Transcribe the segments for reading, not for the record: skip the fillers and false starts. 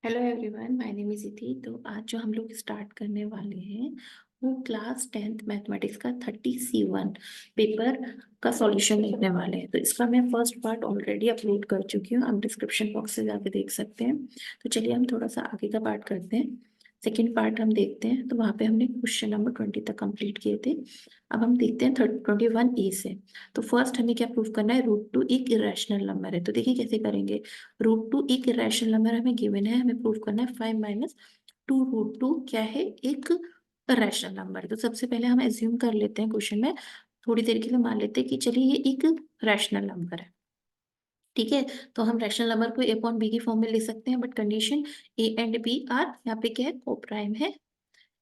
Hello everyone, my name is इति। तो आज जो हम लोग स्टार्ट करने वाले हैं वो क्लास 10th मैथमेटिक्स का 30C1 पेपर का सॉल्यूशन देखने वाले हैं। तो इसका मैं फर्स्ट पार्ट ऑलरेडी अपलोड कर चुकी हूँ, आप डिस्क्रिप्शन बॉक्स से जाके देख सकते हैं। तो चलिए हम थोड़ा सा आगे का पार्ट करते हैं। सेकेंड पार्ट हम देखते हैं। तो वहाँ पे हमने क्वेश्चन नंबर 20 तक कंप्लीट किए थे। अब हम देखते हैं 21A से। तो फर्स्ट हमें क्या प्रूव करना है, रूट 2 एक इरेशनल नंबर है। तो देखिए कैसे करेंगे। रूट 2 एक इरेशनल नंबर हमें गिवन है, हमें प्रूव करना है 5 - 2 रूट 2 क्या है, एक रैशनल नंबर है। तो सबसे पहले हम एज्यूम कर लेते हैं, क्वेश्चन में थोड़ी देर के लिए मान लेते हैं कि चलिए ये एक रैशनल नंबर है। ठीक है, तो हम रैशनल नंबर को ए अपॉन बी की फॉर्म में ले सकते हैं, but condition A and B are, यहाँ पे क्या है, कोप्राइम है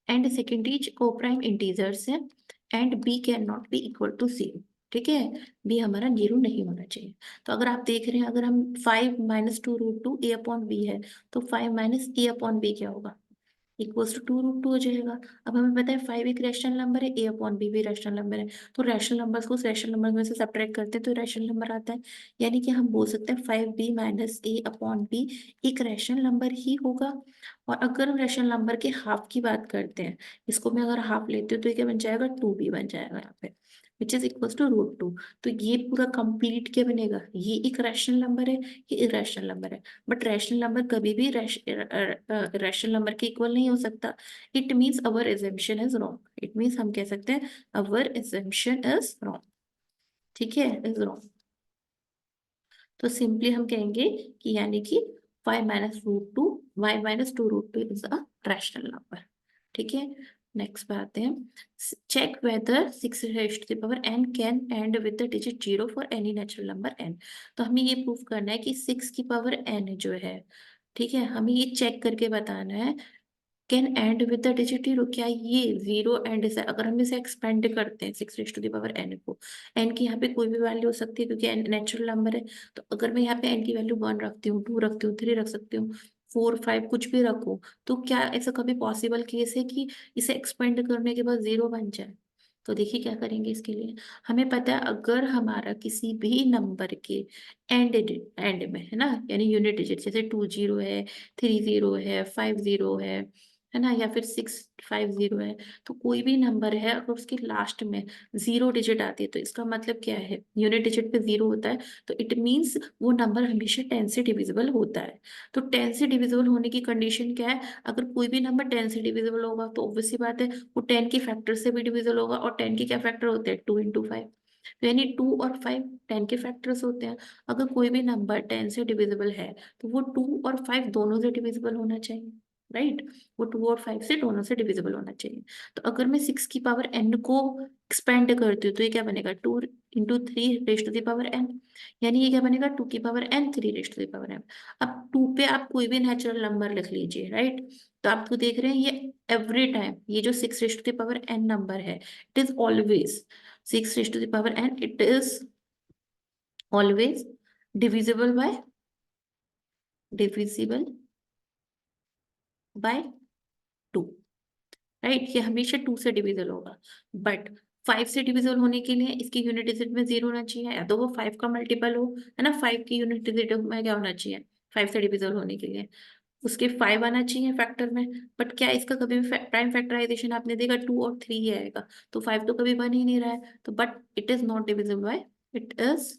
and second is coprime integers है and B can not be equal to 0। ठीक है, बी हमारा 0 नहीं होना चाहिए। तो अगर आप देख रहे हैं, अगर हम 5 - 2 रूट 2 ए अपॉन बी है, तो 5 - ए अपॉन बी क्या होगा, इक्वल्स टू 2 रूट 2 हो जाएगा। अब हमें पता है 5 एक रैशनल नंबर है, ए अपॉन बी भी रैशनल नंबर है। तो रैशनल नंबर्स को रैशनल नंबर में से सब्ट्रैक्ट करते हैं तो रैशनल नंबर आता है। यानी कि हम बोल सकते हैं 5b - ए अपॉन बी एक रैशनल नंबर ही होगा। और अगर हम रैशनल नंबर के हाफ की बात करते हैं, इसको मैं अगर हाफ लेती हूँ तो ये क्या बन जाएगा, 2b बन जाएगा यहाँ पे, which is equals to root 2। तो ये पूरा कंप्लीट क्या बनेगा, ये एक रैशनल नंबर है, ये इरेशनल नंबर है। बट रैशनल नंबर कभी भी रैशनल नंबर के इक्वल नहीं हो सकता। It means our assumption is wrong. It means हम कह सकते हैं अवर एजम्पशन इज रॉन्ग। ठीक है, इज रॉन्ग। तो सिंपली हम कहेंगे कि यानी कि 5 - 2 root 2 is a rational number. ठीक है, नेक्स्ट पे आते हैं। Check whether 6 raised to the power n can end with the digit 0 for any natural number n। तो हमें ये प्रूव करना है कि 6 की पावर n जो है, ठीक है, हमें ये चेक करके बताना है can end with the digit 0, क्या ये 0 एंड से, अगर हम इसे एक्सपेंड करते हैं 6 raised to the power n को, n की यहाँ पे कोई भी वैल्यू हो सकती है क्योंकि n नेचुरल नंबर है। तो अगर मैं यहाँ पे n की वैल्यू 1 रखती हूँ, 2 रखती हूँ, 3 रख सकती हूँ, 4 5 कुछ भी रखूँ, तो क्या ऐसा कभी पॉसिबल केस है कि इसे एक्सपेंड करने के बाद 0 बन जाए। तो देखिए क्या करेंगे इसके लिए। हमें पता है अगर हमारा किसी भी नंबर के एंड में है ना, यानी यूनिट डिजिट, जैसे 2 0 है, 3 0 है, 5 0 है ना, या फिर 6 5 0 है, तो कोई भी नंबर है अगर उसके लास्ट में 0 डिजिट आती है तो इसका मतलब क्या है, यूनिट डिजिट पे 0 होता है, तो इट मीन्स वो नंबर हमेशा 10 से डिविजिबल होता है। तो 10 से डिविजिबल होने की कंडीशन क्या है, अगर कोई भी नंबर 10 से डिविजिबल होगा तो ऑब्वियस सी बात है वो 10 के फैक्टर से भी डिविजिबल होगा, और 10 के क्या फैक्टर होते हैं, 2 × 5। यानी 2 और 5 10 के फैक्टर्स होते हैं। अगर कोई भी नंबर 10 से डिविजिबल है तो वो 2 और 5 दोनों से डिविजिबल होना चाहिए, राइट। वो 2 और 5 से दोनों से डिविजिबल होना चाहिए। तो अगर मैं 6 की पावर n को एक्सपेंड करती हूँ तो ये क्या बनेगा, 2 × 3 raised to the power n। यानी ये क्या बनेगा, 2 की power n 3 raised to the power n। अब 2 पे आप कोई भी नेचुरल नंबर लिख लीजिए, राइट। तो आपको देख रहे हैं ये एवरी टाइम ये जो 6 raised to the power n number है, it is always 6 raised to the power n, it is always divisible by 2, right. ये हमेशा 2 से डिविजिबल होगा। बट 5 से डिविजिबल होने के लिए इसकी यूनिट डिजिट में 0 होना चाहिए, या तो वो 5 का मल्टीपल हो, है ना। 5 की यूनिट डिजिट में क्या होना चाहिए, 5 से डिविजिबल होने के लिए उसके 5 आना चाहिए फैक्टर में। बट क्या इसका कभी भी प्राइम फैक्टराइजेशन आपने देखा, 2 और 3 ही आएगा, तो 5 तो कभी बन ही नहीं रहा है। तो but it is not divisible by, it is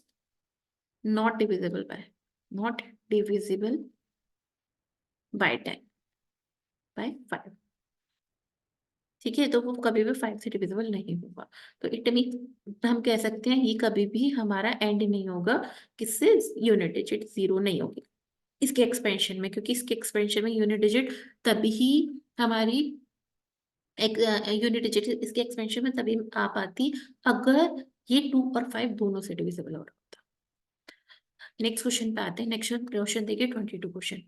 not divisible by, not divisible by 10 by 5। ठीक है, तो वो कभी भी 5 से डिविजिबल नहीं होगा। तो इट मीन हम कह सकते हैं ये कभी भी हमारा एंड नहीं होगा, किससे, यूनिट डिजिट 0 नहीं होगी इसके एक्सपेंशन में, क्योंकि इसके एक्सपेंशन में यूनिट डिजिट तभी हमारी एक यूनिट डिजिट इसके एक्सपेंशन में तभी आ पाती अगर ये 2 और 5 दोनों से डिविजिबल हो रहा होता। नेक्स्ट क्वेश्चन पे आते हैं। नेक्स्ट क्वेश्चन देखिए 22 क्वेश्चन।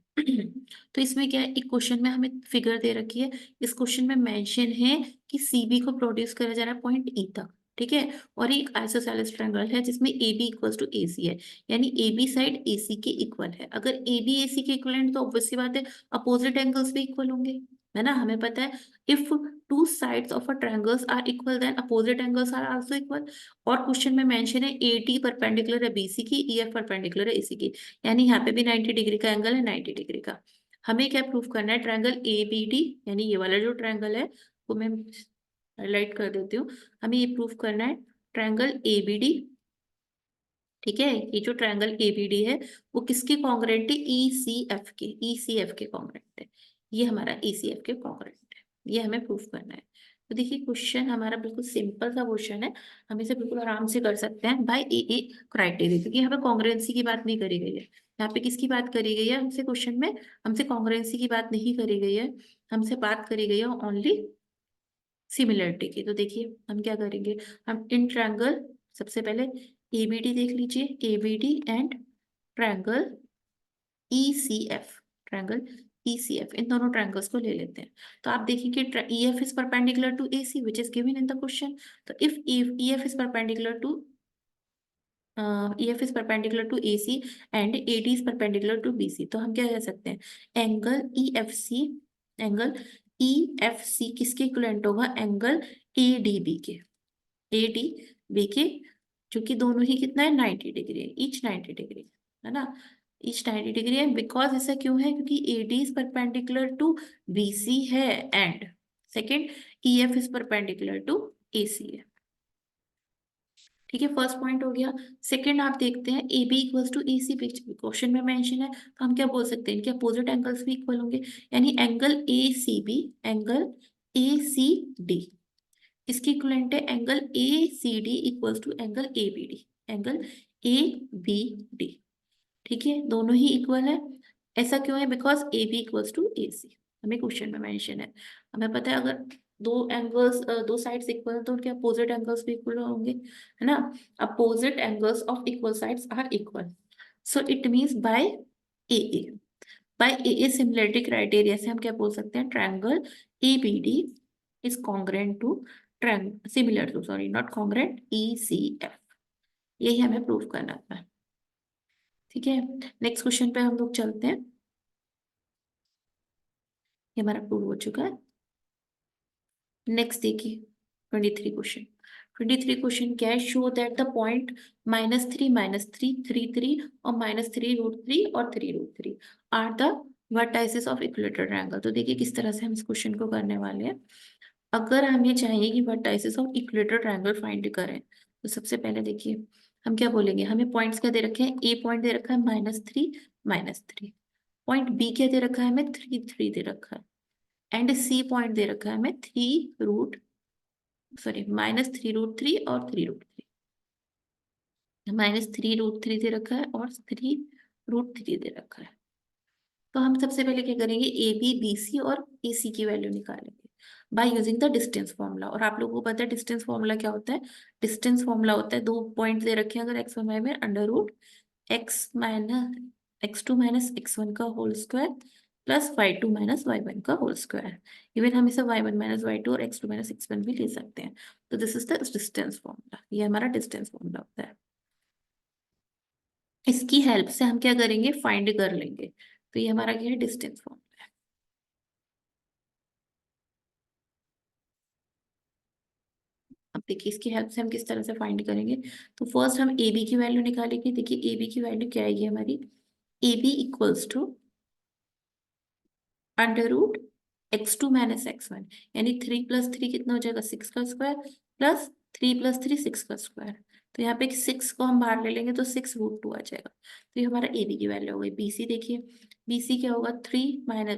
तो इसमें क्या है, एक क्वेश्चन में हमें फिगर दे रखी है। इस क्वेश्चन में मेंशन है कि सीबी को प्रोड्यूस करा जा रहा है पॉइंट ई तक, ठीक है। और एक आइसोसेलेस ट्रायंगल है जिसमें ए बी इक्वल्स टू ए सी है, यानी ए बी साइड ए सी के इक्वल है। अगर ए बी ए सी के इक्वल है तो ऑब्वियस सी बात है अपोजिट एंगल्स भी इक्वल होंगे, है ना। हमें पता है if two sides of a triangles are equal then opposite angles are also equal. और क्वेश्चन में मेंशन है ए टी परपेंडिकुलर है बीसी की, ई एफ परपेंडिकुलर है एसी की, यानी यहाँ पे भी 90 डिग्री का एंगल है, 90 डिग्री का। हमें क्या प्रूफ करना है, ट्रायंगल ए बी डी, यानी ये वाला जो ट्रायंगल है वो मैं हाईलाइट कर देती हूँ। हमें ये प्रूफ करना है ट्रायंगल ए बी डी, ठीक है। ये जो ट्रायंगल एबीडी है वो किसके कॉन्ग्रेंट है, ईसीएफ के, ईसीएफ के कॉन्ग्रेंट है। ये हमारा ईसीएफ के कॉन्ग्रेंट है, ये हमें प्रूफ करना है। तो देखिए क्वेश्चन हमारा बिल्कुल सिंपल सा क्वेश्चन है, हम इसे बिल्कुल आराम से कर सकते हैं बाय ए क्राइटेरिया, क्योंकि यहाँ पे कॉन्ग्रेंसी की बात नहीं करी गई है। यहाँ पे किसकी बात करी गई है हमसे क्वेश्चन में, हमसे कॉन्ग्रेंसी की बात नहीं करी गई है, हमसे बात करी गई है ओनली सिमिलरिटी की। तो देखिए हम क्या करेंगे, हम इन ट्रायंगल, सबसे पहले एबीडी देख लीजिए, ABD and triangle ECF, triangle ECF, इन दोनों ट्रायंगल्स को ले लेते हैं। तो आप देखिए कि EF is perpendicular to AC which is given in the question. तो if EF is perpendicular to EF is perpendicular to AC and AD is perpendicular to BC, तो हम क्या कह सकते हैं, एंगल EFC, एंगल EFC किसके equivalent होगा, angle ADB के, ADB के, जो कि दोनों ही कितना है 90 डिग्री है, ईच 90 डिग्री है ना, ईच 90 डिग्री है। बिकॉज ऐसा क्यों है, क्योंकि AD is perpendicular to BC है, and second EF is perpendicular to AC है। ठीक है, फर्स्ट पॉइंट हो गया। सेकंड आप देखते हैं A B equals to A C, question में मेंशन है, तो हम क्या बोल सकते हैं, इनके अपोजिट एंगल्स भी इक्वल होंगे, यानी angle A C B, angle A C D इसकी इक्विवेलेंट है angle A C D equals to angle A B D, angle A B D, ठीक है, दोनों ही इक्वल है। ऐसा क्यों है, because A B equals to A C, हमें क्वेश्चन में मेंशन है, हमें पता है अगर दो एंगल्स, दो साइड्स इक्वल है तो उनके अपोजिट एंगल्स भी इक्वल होंगे, है ना, opposite angles of equal sides are equal, so it means by A, by A similarity criteria से हम क्या बोल सकते हैं, triangle A B D is congruent to triangle, similar to, sorry not congruent, E C F, यही हमें prove करना है। ठीक है, नेक्स्ट क्वेश्चन पे हम लोग चलते हैं, ये हमारा प्रूव हो चुका है। नेक्स्ट देखिए 23 क्वेश्चन, 23 क्वेश्चन क्या है, शो दैट द पॉइंट -3 -3 3 3 और -3√3 और 3√3 are the vertices of equilateral triangle. तो देखिए किस तरह से हम इस क्वेश्चन को करने वाले हैं। अगर हमें चाहिए कि vertices of equilateral triangle find करें, तो सबसे पहले देखिए हम क्या बोलेंगे, हमें पॉइंट्स क्या दे रखे हैं, ए पॉइंट दे रखा है -3 -3, पॉइंट बी क्या दे रखा है हमें, 3 3 दे रखा है, एंड सी पॉइंट दे रखा है हमें -3√3 और 3√3, -3√3 दे रखा है और 3√3 दे रखा है। तो हम सबसे पहले क्या करेंगे, ए बी बी सी और ए सी की वैल्यू निकालेंगे by using the distance formula. और आप लोगों को पता है डिस्टेंस फॉर्मूला क्या होता है, डिस्टेंस फॉर्मूला होता है, दो पॉइंट दे रखे हैं अगर x1 y में, √x-(x2 - x1) का whole square plus y2 - y1 का होल स्क्वायर। इवन हम इसे y1 - y2 और x2 - x1 भी ले सकते हैं। तो this is the distance formula, ये हमारा डिस्टेंस फॉर्मूला होता है। इसकी हेल्प से हम क्या करेंगे, फाइंड कर लेंगे। तो ये हमारा क्या है, डिस्टेंस फॉर्मूला है। अब देखिए इसकी हेल्प से हम किस तरह से फाइंड करेंगे। तो फर्स्ट हम ए बी की वैल्यू निकालेंगे। देखिए ए बी की वैल्यू क्या आएगी हमारी, ए B equals to √x2 - x1, यानी 3 + 3 कितना हो जाएगा, 6 का स्क्वायर, प्लस 3 + 3 6 का स्क्वायर। तो यहाँ पे 6 को हम बाहर ले लेंगे तो 6√2 आ जाएगा। तो ये हमारा ए बी की वैल्यू हो गई। बी सी देखिए, बी सी क्या होगा,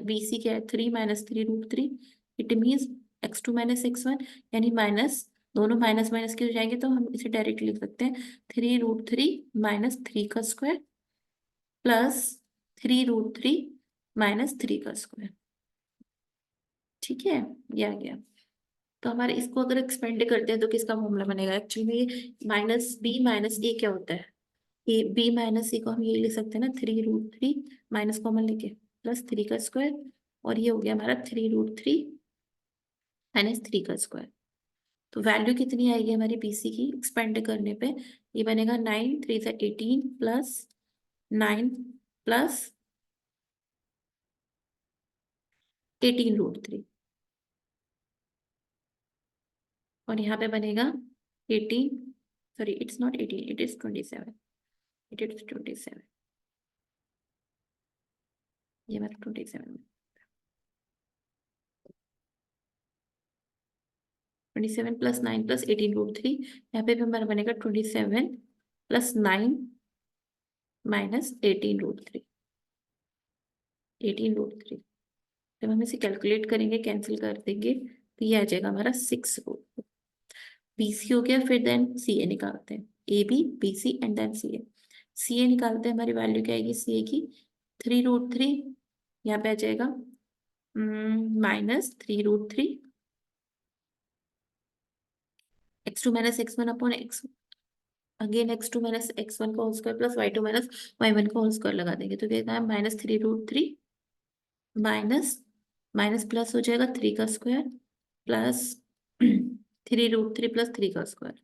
बी सी क्या है, 3 - 3√3, इट मीन्स x2 - x1, यानी माइनस, दोनों माइनस माइनस के हो जाएंगे तो हम इसे डायरेक्ट लिख सकते हैं 3√3 - 3 का स्क्वायर प्लस 3√3 - 3 का स्क्वायर। ठीक है, ये आ गया। तो हमारे इसको अगर एक्सपेंड करते हैं तो किसका फॉर्मूला बनेगा, एक्चुअली में ये -b - a क्या होता है, ए b - a को हम ये लिख सकते हैं ना, 3√3 माइनस कॉमन लेके प्लस 3 का स्क्वायर, और ये हो गया हमारा 3√3 - 3 का स्क्वायर। तो वैल्यू कितनी आएगी हमारी BC की, एक्सपेंड करने पे ये बनेगा 9 3 से 18 प्लस 9 प्लस 18√3, और यहाँ पे बनेगा 18, sorry it's not 18, it is 27, it is 27, ये हमारा 27 27 प्लस 9 प्लस 18√3, यहाँ पे भी हमारा बनेगा 27 प्लस 9 माइनस 18√3, 18√3। जब हम इसे कैलकुलेट करेंगे, कैंसिल कर देंगे, तो ये आ जाएगा हमारा 6√2। बीसी हो गया, फिर देन सी ए निकालते हैं। A B B C and then C A. C A निकालते हैं, हमारी वैल्यू क्या आएगी सी ए की? 3√3। यहाँ पे आ जाएगा -3√3, x2 minus x1 upon x, again x2 minus x1 का whole square plus y2 minus y1 का होल स्क्वायर लगा देंगे, तो क्या है -3√3 माइनस माइनस प्लस हो जाएगा 3 का स्क्वायर प्लस 3√3 प्लस 3 का स्क्वायर।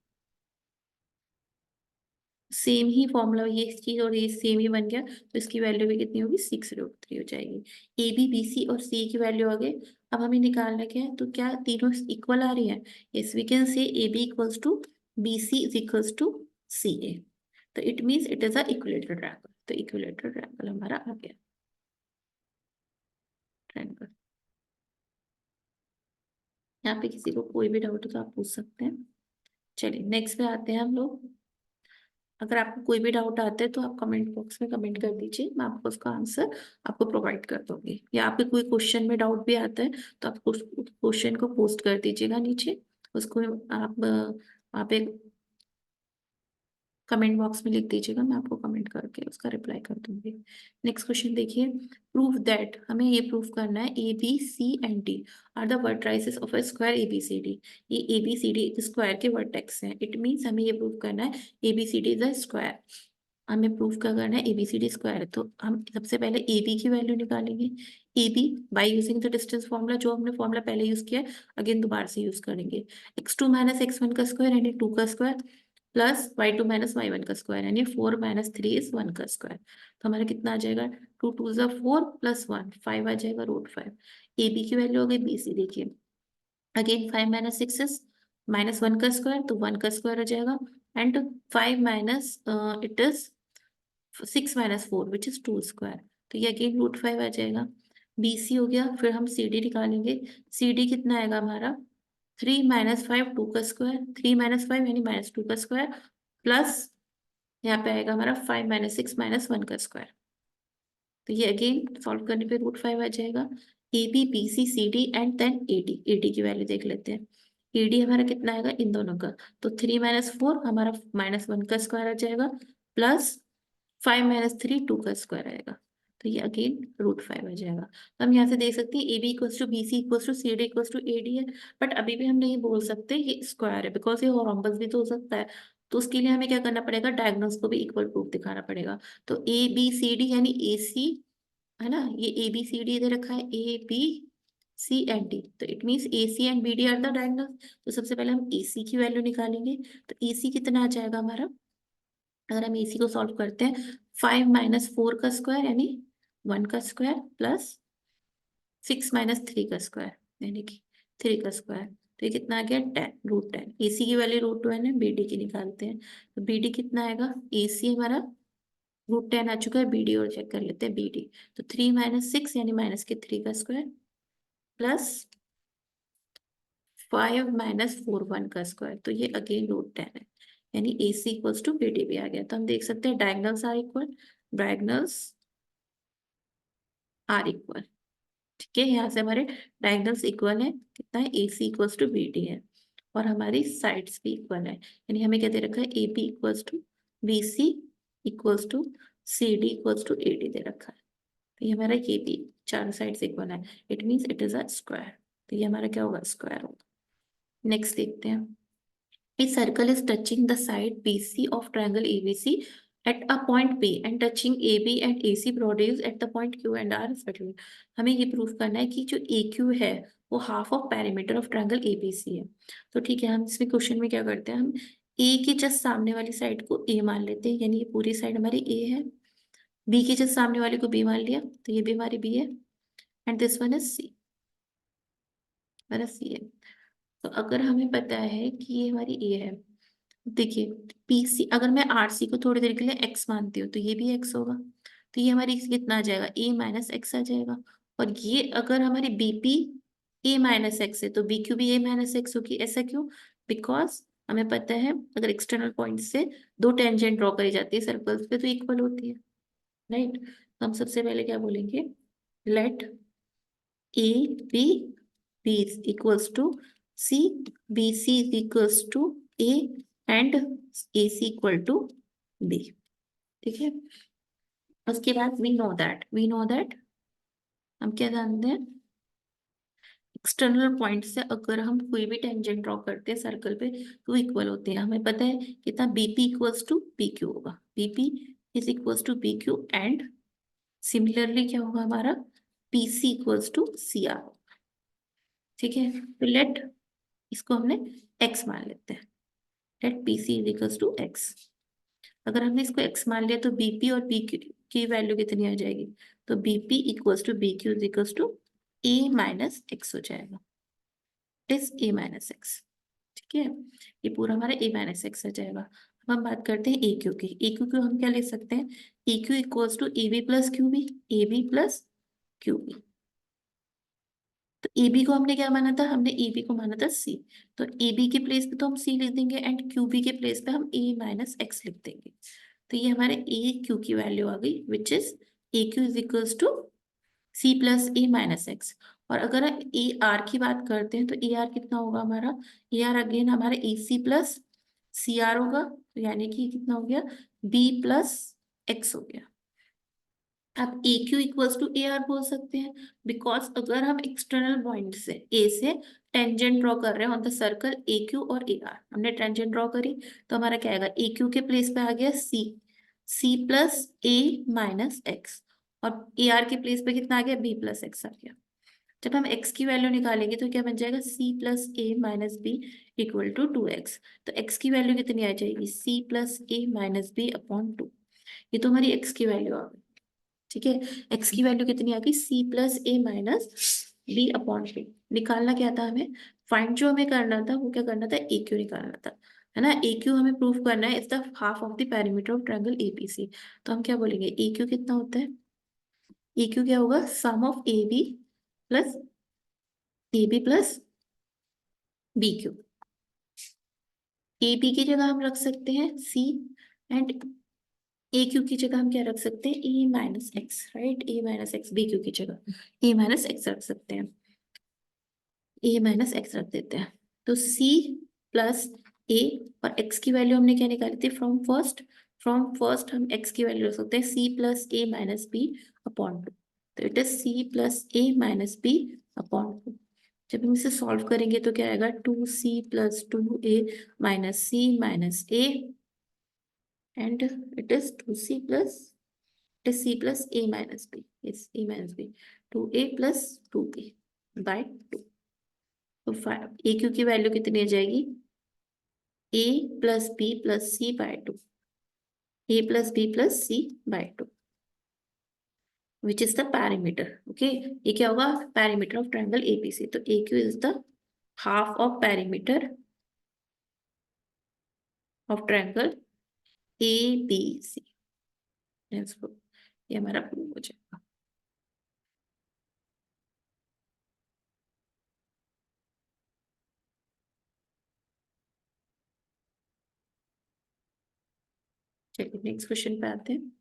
सेम ही फॉर्मूला, ये चीज और ये सेम ही बन गया, तो इसकी वैल्यू भी कितनी होगी 6√3 हो जाएगी। ए बी बी सी और सी की वैल्यू आ गई। अब हमें निकालना क्या है, तो क्या तीनों इक्वल आ रही है? Yes, we can say A B equals to B C is equals to C A, तो it means it is a equilateral triangle. तो इक्विलेटरल ट्रायंगल हमारा आ गया ट्रायंगल। यहाँ पे किसी को कोई भी डाउट हो तो आप पूछ सकते हैं। चलिए नेक्स्ट पे आते हैं हम लोग। अगर आपको कोई भी डाउट आता है तो आप कमेंट बॉक्स में कमेंट कर दीजिए, मैं आपको उसका आंसर आपको प्रोवाइड कर दूंगी। या आपके कोई क्वेश्चन में डाउट भी आता है तो आप उस क्वेश्चन को पोस्ट कर दीजिएगा नीचे, उसको आप वहाँ पे कमेंट बॉक्स में लिख दीजिएगा, मैं आपको कमेंट करके उसका रिप्लाई कर दूंगी। नेक्स्ट क्वेश्चन देखिए, प्रूव दैट, हमें ये प्रूव करना है A B C and D are the vertices of a square A B C D. ये ए बी सी डी एक स्क्वायर के वर्टेक्स हैं, इट मीन्स हमें ये प्रूव करना है A B C D is a square. हमें proof क्या करना है, एबीसीडी स्क्वायर है, तो हम सबसे पहले ए बी की वैल्यू निकालेंगे। A B by using the distance formula, जो हमने फॉर्मूला पहले यूज किया है अगेन दोबारा से यूज करेंगे। x2 माइनस x1 का स्क्वायर यानी 2 का square plus y2 minus y1 का स्क्वायर यानी 4 माइनस 3 इज 1 का स्क्वायर। तो हमारा कितना आ जाएगा, 2 2 ज़ा 4 प्लस 1 5 आ जाएगा √5। ए बी की वैल्यू हो गई बी सी, देखिए अगेन 5 माइनस 6 इज माइनस 1 का स्क्वायर, तो 1 का स्क्वायर हो जाएगा and 5 minus it is 6 minus 4 which is 2 square, तो ये अगेन √5 आ जाएगा। BC हो गया, फिर हम CD निकालेंगे। CD कितना आएगा हमारा, 3 माइनस 5 2 का स्क्वायर, 3 माइनस 5 यानी माइनस 2 का स्क्वायर प्लस यहाँ पे आएगा हमारा 5 माइनस 6 माइनस 1 का स्क्वायर, तो ये अगेन सॉल्व करने पे √5 आ जाएगा। A B B C C D and then A D की वैल्यू देख लेते हैं। ए डी हमारा कितना आएगा इन दोनों का, तो 3 माइनस 4 हमारा माइनस 1 का स्क्वायर आ जाएगा प्लस 5 माइनस 3 2 का स्क्वायर आएगा, तो ये अगेन √5 आ जाएगा। तो हम यहाँ से देख सकते हैं A B equals to B C equals to C D equals to A D है, बट अभी भी हम नहीं बोल सकते ये स्क्वायर है बिकॉज ये रोम्बस भी तो हो सकता है। तो उसके लिए हमें क्या करना पड़ेगा, डायगोनल्स को भी इक्वल प्रूफ दिखाना पड़ेगा। तो ए बी सी डी यानी ए सी है ना, ये ए बी सी डी दे रखा है, A B C and D, तो it means A C and B D are the diagonal. तो सबसे पहले हम ए सी की वैल्यू निकालेंगे, तो ए सी कितना आ जाएगा हमारा, अगर हम एसी को सॉल्व करते हैं 5 माइनस 4 का स्क्वायर यानी 1 का स्क्वायर प्लस 6 माइनस 3 का स्क्वायर यानी कि 3 का स्क्वायर, तो ये कितना आ गया 10 √10। एसी की वैल्यू √2 है, बीडी की निकालते हैं, तो बीडी कितना आएगा, एसी हमारा √10 आ चुका है, बीडी और चेक कर लेते हैं बीडी, तो 3 माइनस 6 यानी माइनस के 3 का स्क्वायर प्लस 5 माइनस 4 1 का स्क्वायर, तो ये अगेन √10 है, यानी A C equals to B D भी आ गया। तो हम देख सकते हैं diagonals are equal, diagonals are equal, ठीक है, यहाँ से हमारे डायगनल्स इक्वल है, कितना है ए C equals to B D है, और हमारी साइड्स भी इक्वल है, यानी हमें क्या दे रखा है A B equals to B C equals to C D equals to A D दे रखा है, तो ये हमारा ये भी चारों साइड्स इक्वल है, it means it is a square, तो ये हमारा क्या होगा, स्क्वायर होगा। नेक्स्ट देखते हैं, a circle is touching the side BC of triangle ABC at a point P and touching AB and AC produce at the point Q and R respectively। हमें ये प्रूफ करना है कि जो AQ है वो half of perimeter of triangle ABC है। तो ठीक है, हम इसमें क्वेश्चन में क्या करते हैं, हम A के जस्ट सामने वाली साइड को A मान लेते हैं, यानी ये पूरी साइड हमारी A है। B के जस्ट सामने वाली को B मान लिया, तो ये भी हमारी B है and this one is C, हमारा C है। तो अगर हमें पता है कि ये हमारी A है, देखिए पीसी, अगर मैं आरसी को थोड़ी देर के लिए एक्स मानती हूँ तो ये भी एक्स होगा, तो ये हमारी कितना आ जाएगा, a माइनस एक्स आ जाएगा। और ये अगर हमारी बीपी a माइनस एक्स है तो BQ भी a माइनस एक्स होगी। ऐसा क्यों? बिकॉज हमें पता है अगर एक्सटर्नल पॉइंट से दो टेंजेंट ड्रॉ करी जाती है सर्कल्स पे तो इक्वल होती है, राइट। तो हम सबसे पहले क्या बोलेंगे, let A B B is equals to C, B C is equals to A, and A C equal to B. ठीक है, उसके बाद वी नो दैट हम क्या जानते हैं, एक्सटर्नल पॉइंट से अगर हम कोई भी टेंजेंट ड्रॉ करते हैं सर्कल पे तो इक्वल होते हैं। हमें पता है कितना, बीपी इक्वल्स टू पीक्यू होगा, BP is equals to PQ, and similarly क्या होगा हमारा, पीसी इक्वल्स टू सीआर। ठीक है, तो लेट इसको हमने x मान लेते हैं, let PC is equals to x। अगर हमने इसको x मान लिया तो बीपी और पीक्यू की वैल्यू कितनी आ जाएगी, तो BP equals to BQ is equals to a minus x हो जाएगा, इज a माइनस एक्स। ठीक है, ये पूरा हमारा a माइनस एक्स आ जाएगा। अब हम बात करते हैं ए क्यू की। ए क्यू को हम क्या ले सकते हैं, A Q equals to A B plus Q B, A B plus Q B. तो ए बी को हमने क्या माना था, हमने ए बी को माना था सी, तो ए बी के प्लेस पे तो हम सी लिख देंगे एंड क्यू बी के प्लेस पे हम ए माइनस एक्स लिख देंगे। तो ये हमारे ए क्यू की वैल्यू आ गई, which is A Q is equals to C plus A minus x. और अगर ए आर की बात करते हैं तो ए आर कितना होगा हमारा, ए आर अगेन हमारा ए सी प्लस सी आर होगा, तो यानी कि कितना हो गया, बी प्लस एक्स हो गया। आप A Q equals to A R बोल सकते हैं, बिकॉज अगर हम एक्सटर्नल पॉइंट से ए से टेंजेंट ड्रॉ कर रहे हैं on the circle A Q और ए आर, हमने टेंजेंट ड्रॉ करी तो हमारा क्या आएगा, ए क्यू के प्लेस पे आ गया सी, सी प्लस ए माइनस एक्स, और ए आर के प्लेस पे कितना आ गया, बी प्लस एक्स आ गया। जब हम x की वैल्यू निकालेंगे तो क्या बन जाएगा, c plus A minus B equal to 2x। तो x की वैल्यू कितनी आ जाएगी, c plus A minus B upon 2। ये तो हमारी x की वैल्यू आ गई। ठीक है, x की वैल्यू कितनी आ गई, c plus A minus B upon 2। निकालना क्या था हमें, फाइंड जो हमें करना था वो क्या करना था, ए क्यू निकालना था, है ना। ए क्यू हमें प्रूव करना है, is the half of the perimeter of triangle ABC. तो हम क्या बोलेंगे, ए क्यू कितना होता है, ए क्यू क्या होगा, sum of plus A B plus B Q. A B की जगह हम रख सकते हैं सी, एंड ए क्यू की जगह हम क्या रख सकते हैं, ए माइनस एक्स, राइट, ए माइनस एक्स, बी क्यू की जगह ए माइनस एक्स रख सकते हैं, ए माइनस एक्स रख देते हैं। तो सी प्लस ए, और एक्स की वैल्यू हमने क्या निकाली थी, फ्रॉम फर्स्ट हम एक्स की वैल्यू रख सकते हैं C plus A minus B upon 2। तो it is C plus A minus B upon 2। जब हम इसे सॉल्व करेंगे तो क्या आएगा, 2c plus 2a minus C minus A, and it is 2c plus, it is c plus a minus b, yes a minus b, 2a plus 2b by 2। तो A Q की value कितनी आ जाएगी, a plus b plus c by 2, a plus b plus c by 2, which is the parameter. Okay, ये क्या होगा, parameter of triangle ABC. तो A Q is the half of parameter of triangle A B C. ये हमारा prove हो जाएगा। चलिए next question पे आते हैं।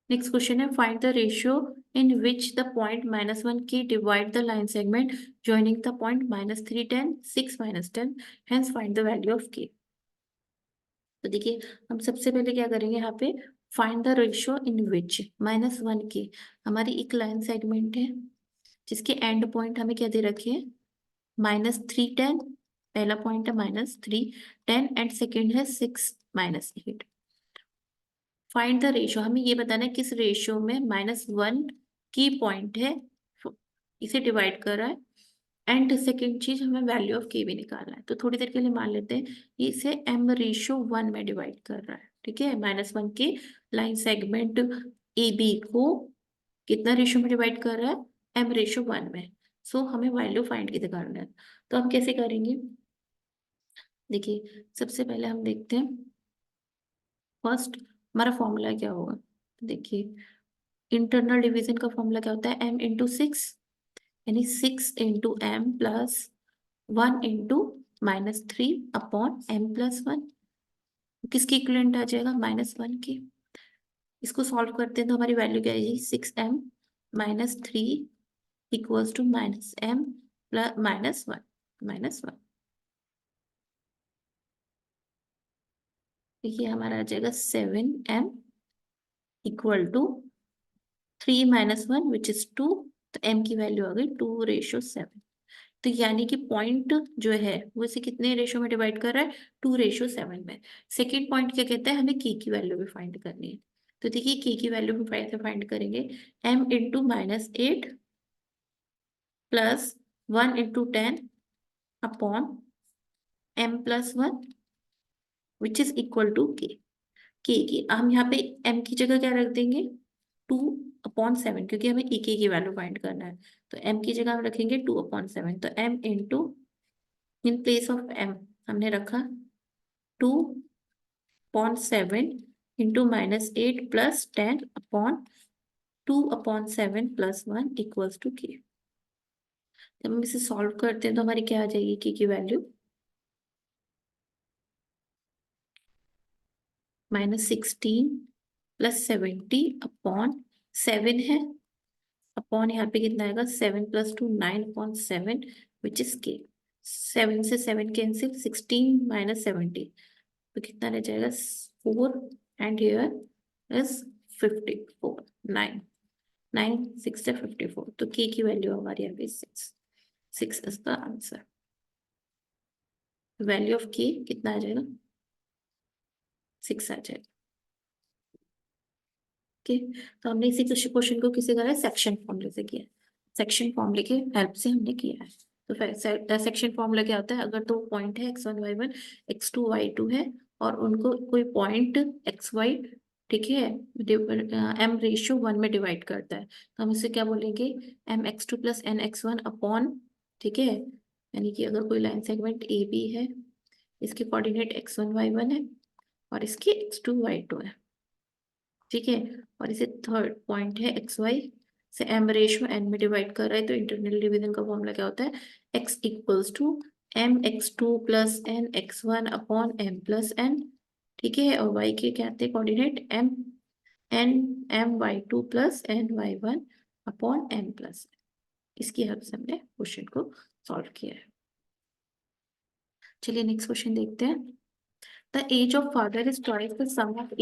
नेक्स्ट क्वेश्चन है, find the ratio in which the point -1 k divide the line segment joining the point -3 10 6 -10, hence find the value of k। तो देखिए हम सबसे पहले क्या करेंगे, यहाँ पे find the ratio in which -1 k हमारी एक लाइन सेगमेंट है जिसके एंड पॉइंट हमें क्या दे रखे हैं, -3 10, पहला पॉइंट है -3 10 एंड सेकेंड है 6 -8। फाइंड द रेशियो, हमें ये बताना है किस रेशियो में -1 की पॉइंट है, इसे डिवाइड कर रहा है, एंड सेकेंड चीज हमें वैल्यू ऑफ के भी निकालना है। तो थोड़ी देर के लिए मान लेते हैं इसे m/1 में डिवाइड कर रहा है। ठीक है, -1 के लाइन सेगमेंट ए बी को कितना रेशियो में डिवाइड कर रहा है, m/1 में। सो हमें वैल्यू फाइंड की करना है, तो हम कैसे करेंगे, देखिए सबसे पहले हम देखते हैं फर्स्ट हमारा फॉर्मूला क्या होगा, देखिए इंटरनल डिवीजन का फॉर्मूला क्या होता है, m इंटू सिक्स, यानी 6 into m+1 into -3 upon m+1, किसकी इक्विवेलेंट आ जाएगा, -1 की। इसको सॉल्व करते हैं तो हमारी वैल्यू क्या आएगी, 6m-3 equals to -m plus -1। देखिए हमारा आ जाएगा 7m equal to 3 - 1 which is 2। तो m की वैल्यू आ गई 2:7। तो यानी कि पॉइंट जो है वो इसे कितने रेशो में डिवाइड कर रहा है, 2:7 में। सेकेंड पॉइंट क्या कहता है, हमें k की वैल्यू भी फाइंड करनी है। तो देखिए k की वैल्यू हम कैसे फाइंड करेंगे, m into -8 +1 into 10 upon m+1 which is equal to k। की हम यहाँ पे m की जगह क्या रख देंगे, 2/7, क्योंकि हमें k की वैल्यू फाइंड करना है। तो m की जगह हम रखेंगे 2/7। तो m into, in place of m हमने रखा 2/7 into -8 +10 upon 2/7 +1 equals to k। जब हम इसे सॉल्व करते हैं तो हमारी क्या आ जाएगी k की वैल्यू, -16 +70 अपॉन 7 है, अपॉन यहाँ पे कितना आएगा, 7 + 2 9/7 विच इज के। 7 से 7 कैंसिल, 16 - 70, तो कितना रह जाएगा 4, एंड हियर इज 54। 9 9 6 से 54, तो के की वैल्यू हमारी यहाँ पे 6। 6 is the answer. Value of के कितना आ जाएगा, 6 आ जाएगा। ओके, तो हमने इसी क्वेश्चन को किसी तरह सेक्शन फॉर्मूले से किया है, सेक्शन फॉर्मूले के हेल्प से हमने किया है। तो सेक्शन फॉर्मूला क्या होता है, अगर दो पॉइंट है x1 y1 x2 y2 है, और उनको कोई पॉइंट xy, ठीक है, m/1 में डिवाइड करता है, तो हम इसे क्या बोलेंगे, m(x2 + n(x1) अपॉन, ठीक है, यानी कि अगर कोई लाइन सेगमेंट ए बी है, इसके कोऑर्डिनेट x1 y1 है और इसके x2 y2 है, ठीक है, और इसे थर्ड पॉइंट है एक्स वाई, से m/n में डिवाइड कर रहा है, तो इंटरनल डिवीजन का फॉर्मूला क्या होता है, x equals to m(x2 + n(x1) upon m+n, ठीक है, और y के क्या आते हैं coordinate, m(y2 + n(y1) upon m+n। इसकी हेल्प से हमने क्वेश्चन को सॉल्व किया है। चलिए नेक्स्ट क्वेश्चन देखते हैं। The age of father is twice the sum of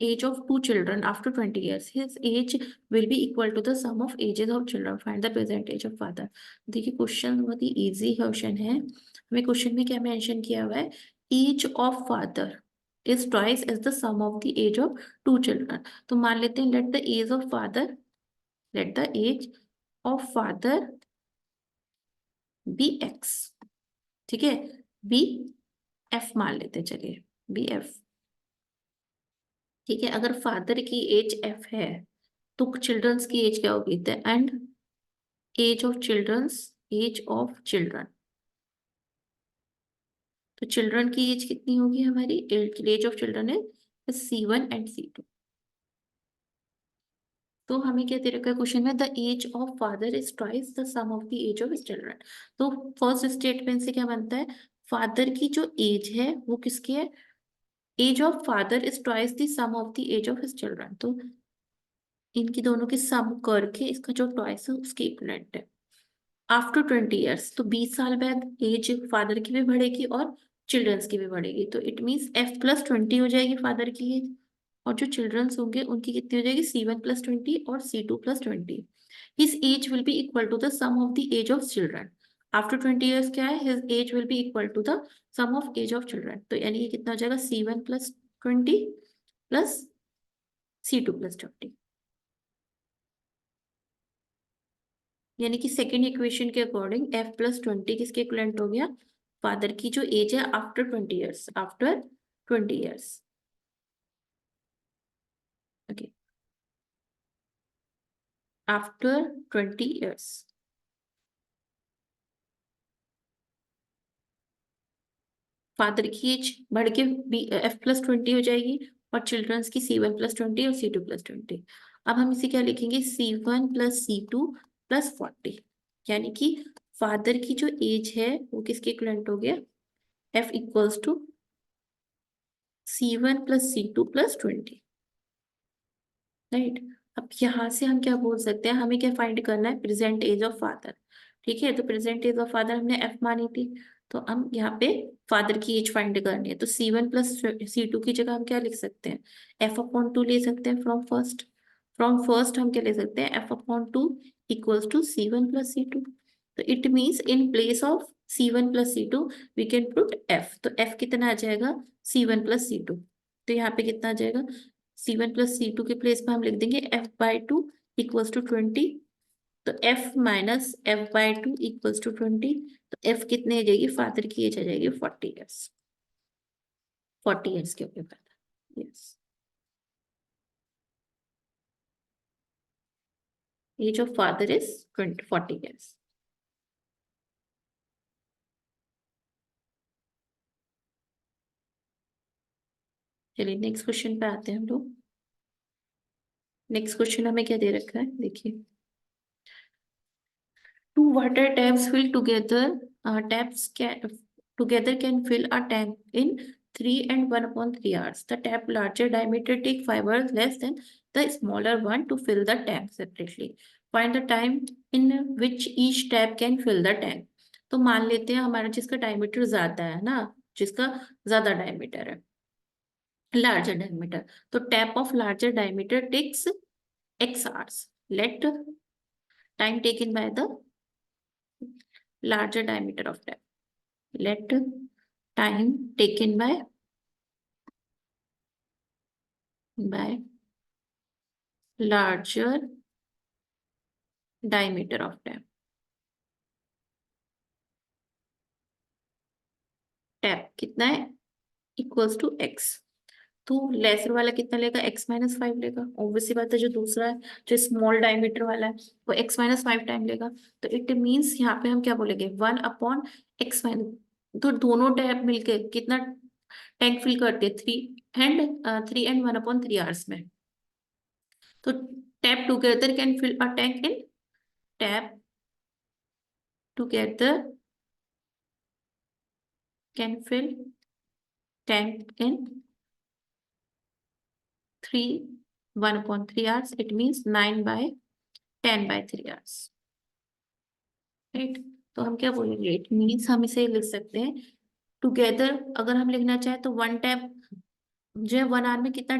age of two children after 20 years. His age will be equal to the sum of ages of children. Find the present age of father. देखिए question बहुत ही easy question है। हमें question में क्या mention किया हुआ है, age of father is twice as the sum of the age of two children. तो मान लेते हैं let the age of father, let the age of father be x, ठीक है, बी एफ मान लेते हैं, चलिए बी एफ, ठीक है। अगर फादर की एज एफ है तो चिल्ड्रंस की एज क्या होगी, the end age of childrens, age of children, तो चिल्ड्रन की एज कितनी होगी हमारी, एज ऑफ चिल्ड्रन है C1 एंड C2। तो हमें क्या दे रखा है क्वेश्चन में, the age of father is twice the sum of the age of children. तो फर्स्ट स्टेटमेंट से क्या बनता है, फादर की जो एज है वो किसकी है, age of father is twice the sum of the age of his children. तो इनकी दोनों की सम करके इसका जो ट्वाइस है उसकी इक्वलेंट है। आफ्टर 20 ईयर्स, तो 20 साल बाद एज फादर की भी बढ़ेगी और चिल्ड्रंस की भी बढ़ेगी, तो इट मीन्स F+20 हो जाएगी फादर की एज, और जो चिल्ड्रंस होंगे उनकी कितनी हो जाएगी, C1+20 और C2+20। His age will be equal to the sum of the age of children. After 20 years क्या है, his age will be equal to the sum of age of children, तो यानी ये कितना हो जाएगा, C1+20 प्लस C2+20, यानी कि सेकेंड इक्वेशन के अकॉर्डिंग F+20 किसके इक्विवेलेंट हो गया, फादर की जो एज है after 20 years, after 20 years. Okay, after 20 years, father की एज बढ़ के F+20 हो जाएगी, और चिल्ड्रंस की C1+20 और C2+20। अब हम इसे क्या लिखेंगे, C1+C2+40, यानी कि फादर की जो एज है वो किसके इक्वलेंट हो गया, F=C1+C2+20, राइट। अब यहाँ से हम क्या बोल सकते हैं, हमें क्या फाइंड करना है, प्रेजेंट एज ऑफ फादर। ठीक है, तो प्रेजेंट एज ऑफ फादर हमने F मानी थी, तो हम यहाँ पे फादर की एज फाइंड करनी है, तो C1+C2 की जगह हम क्या लिख सकते हैं, F/2 ले सकते हैं फ्रॉम फर्स्ट हम क्या ले सकते हैं, F/2 इक्वल्स टू C1+C2। तो it means in place of C1+C2 we can put F, तो F कितना आ जाएगा, C1+C2। तो यहाँ पे कितना आ जाएगा, C1+C2 के प्लेस पे हम लिख देंगे F/2 इक्वल्स टू 20, तो F-F/2 इक्वल्स टू 20, तो F कितने आ जाएगी, फादर की एज आ जाएगी 40 ईयर्स, 40 ईयर्स के ऊपर father, yes. Age of father is 40 years. चलिए नेक्स्ट क्वेश्चन पे आते हैं हम लोग। नेक्स्ट क्वेश्चन हमें क्या दे रखा है, देखिए, two water taps fill together, taps can fill a tank in 3 and 1/3 hours. The tap larger diameter take 5 hours less than the smaller one to fill the tank separately. Find the time in which each tap can fill the tank. तो मान लेते हैं हमारा जिसका diameter ज्यादा है ना, जिसका ज्यादा डायमीटर है, लार्जर डायमीटर, तो tap of larger diameter takes x hours. Let time taken by the larger diameter of tap. Let time taken by larger diameter of tap. Tap कितना है, इक्वल्स टू x। तो laser वाला कितना लेगा, x-5 लेगा, obviously बात है, जो दूसरा है जो स्मॉल डायमीटर वाला है वो x-5 टाइम लेगा। तो इट मीन्स यहाँ पे हम क्या बोलेंगे, 1/x-, तो दोनों टैप मिलके कितना टैंक फिल करते हैं, 3 and 1/3 आवर्स में। तो tap together can fill a tank in, tap together can fill tank in 1/3 hours. It means 9/10/3 hours, right. तो हम क्या बोलेंगे, इट मीन्स हम इसे लिख सकते हैं टुगेदर, अगर हम लिखना चाहें तो वन टैप जो है 1 आवर में कितना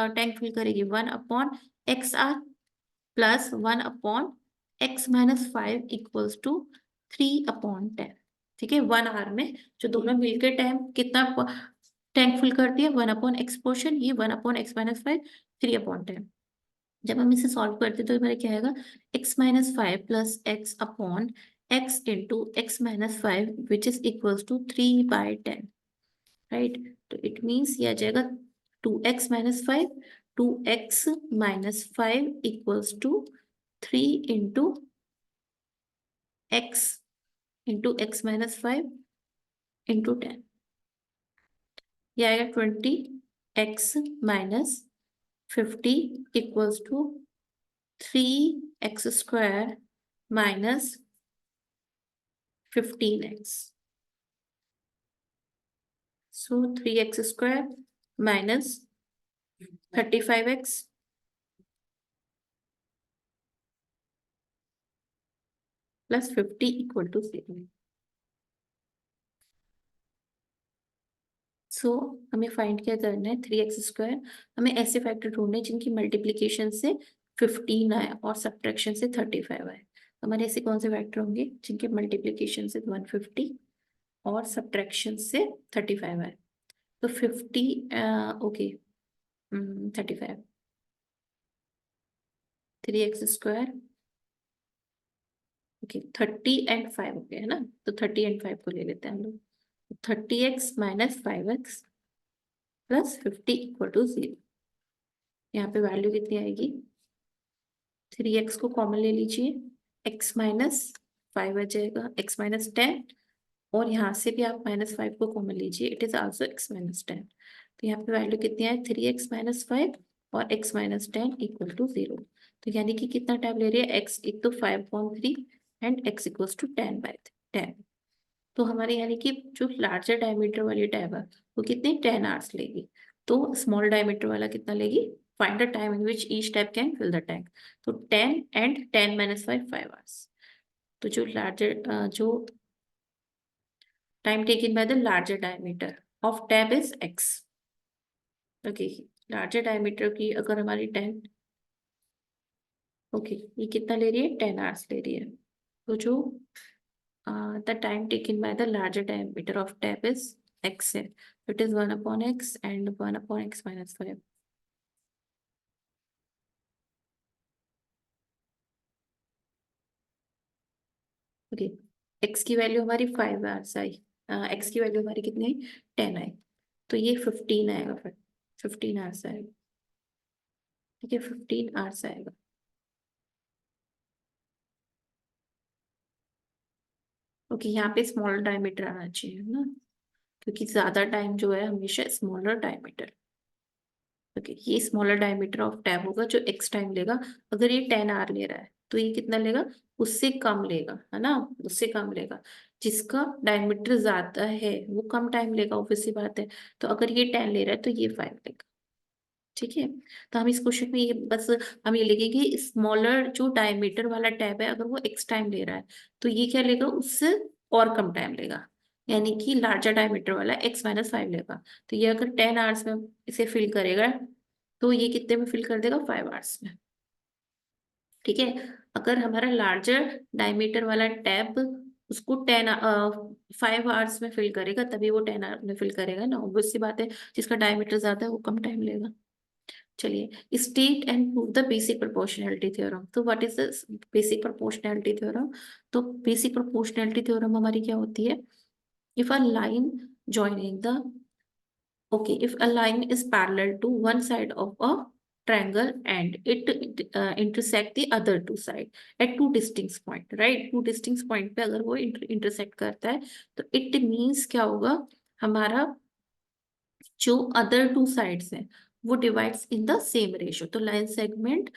टैंक फिल करेगी, 1/x are plus 1/x-5 equals to 3/10। ठीक है, 1 आवर में जो दोनों मिलकर टाइम कितना टैंक फिल करती है, 1/x पोर्शन, ये 1/x-5 3/10। जब हम इसे सॉल्व करते हैं तो हमारा क्या आएगा, x-5 plus x/x into x-5 which is equals to 3/10, right. तो इट मीन्स ये आ जाएगा 2x-5, 2x-5 equals to 3 into x into x-5 into 10, ये आएगा 20x-50 equals to 3x² minus 15x। So 3x² minus 35x plus 50 equal to 0। So हमें find क्या करना है, 3x², हमें ऐसे फैक्टर ढूंढने जिनकी मल्टीप्लीकेशन से 15 आए और सब्ट्रैक्शन से 35 आए। हमारे ऐसे कौन से फैक्टर होंगे जिनके मल्टीप्लीकेशन से 150 और सब्ट्रैक्शन से 35 आए, तो 50, ओके, 35, 3x², ओके, 30 and 5 हो गया है ना, तो 30 and 5 को ले लेते हैं हम लोग, 30x minus 5x plus 50 equal to 0। यहाँ पे वैल्यू कितनी आएगी, 3x को कॉमन ले लीजिए, x-5 आ जाएगा, x-10 और यहाँ से भी आप -5 को कॉमन लीजिए, इट इज आल्सो x-10। तो यहाँ पे वैल्यू कितनी है, 3x-5 और x-10 इक्वल टू 0। तो यानी कि कितना टाइम ले रही है x, एक तो 5/3 एंड x इक्वल्स टू 10/10। तो हमारे यानी कि जो लार्जर डायमीटर वाली टैब है वो कितनी 10 आवर्स लेगी, तो स्मॉल डायमीटर वाला कितना लेगी, find the time in which each tap can fill the tank. तो 10 एंड 10 - 5 5 आवर्स। तो जो लार्जर जो time taken by the larger diameter of tab is x। Okay, larger diameter की अगर हमारी 10, ओके ये कितना ले रही है, 10 आवर्स ले रही है। तो जो the time taken by the larger diameter of tab is x है, it is 1/x and 1/x-5। Okay, x की वैल्यू हमारी 5 आवर्स आई, x की वैल्यू हमारी कितनी आई, 10 आई। तो ये 15 आएगा, फिर 15 आवर्स आएगा। ठीक है, 15 आवर्स आएगा। ओके, यहाँ पे स्मॉल डायमीटर आना चाहिए ना, क्योंकि ज्यादा टाइम जो है हमेशा स्मॉलर डायमीटर। ओके, ये स्मॉलर डायमीटर ऑफ टैब होगा जो एक्स टाइम लेगा। अगर ये 10 आवर ले रहा है तो ये कितना लेगा, उससे कम लेगा, है ना, उससे कम लेगा। जिसका डायमीटर ज्यादा है वो कम टाइम लेगा, ऑब्वियस सी बात है। तो अगर ये 10 ले रहा है तो ये 5 लेगा। ठीक है, तो हम इस क्वेश्चन में ये बस हम ये लिखेंगे कि स्मॉलर जो डायमीटर वाला टैब है अगर वो एक्स टाइम ले रहा है तो ये क्या लेगा, उससे और कम टाइम लेगा। यानी कि लार्जर डायमीटर वाला x-5 लेगा। तो ये अगर 10 आवर्स में इसे फिल करेगा तो ये कितने में फिल कर देगा, 5 आवर्स में। ठीक है, अगर हमारा लार्जर डायमीटर वाला टैब उसको 5 आवर्स में फिल करेगा तभी वो 10 आवर में फिल करेगा ना, ऑब्वियस सी बात है। जिसका डायमीटर ज्यादा है वो कम टाइम लेगा। चलिए, state and prove the basic proportionality theorem. तो what is the basic proportionality theorem. तो बेसिक प्रोपोर्शनैलिटी थ्योरम हमारी क्या होती है, if a line joining the, okay, if a line is parallel to one side of a triangle and it intersect the other two side at two distinct point, right, two distinct point पे अगर वो intersect करता है तो it means क्या होगा, हमारा जो अदर टू साइड्स हैं वो divides in the same ratio. तो लाइन सेगमेंट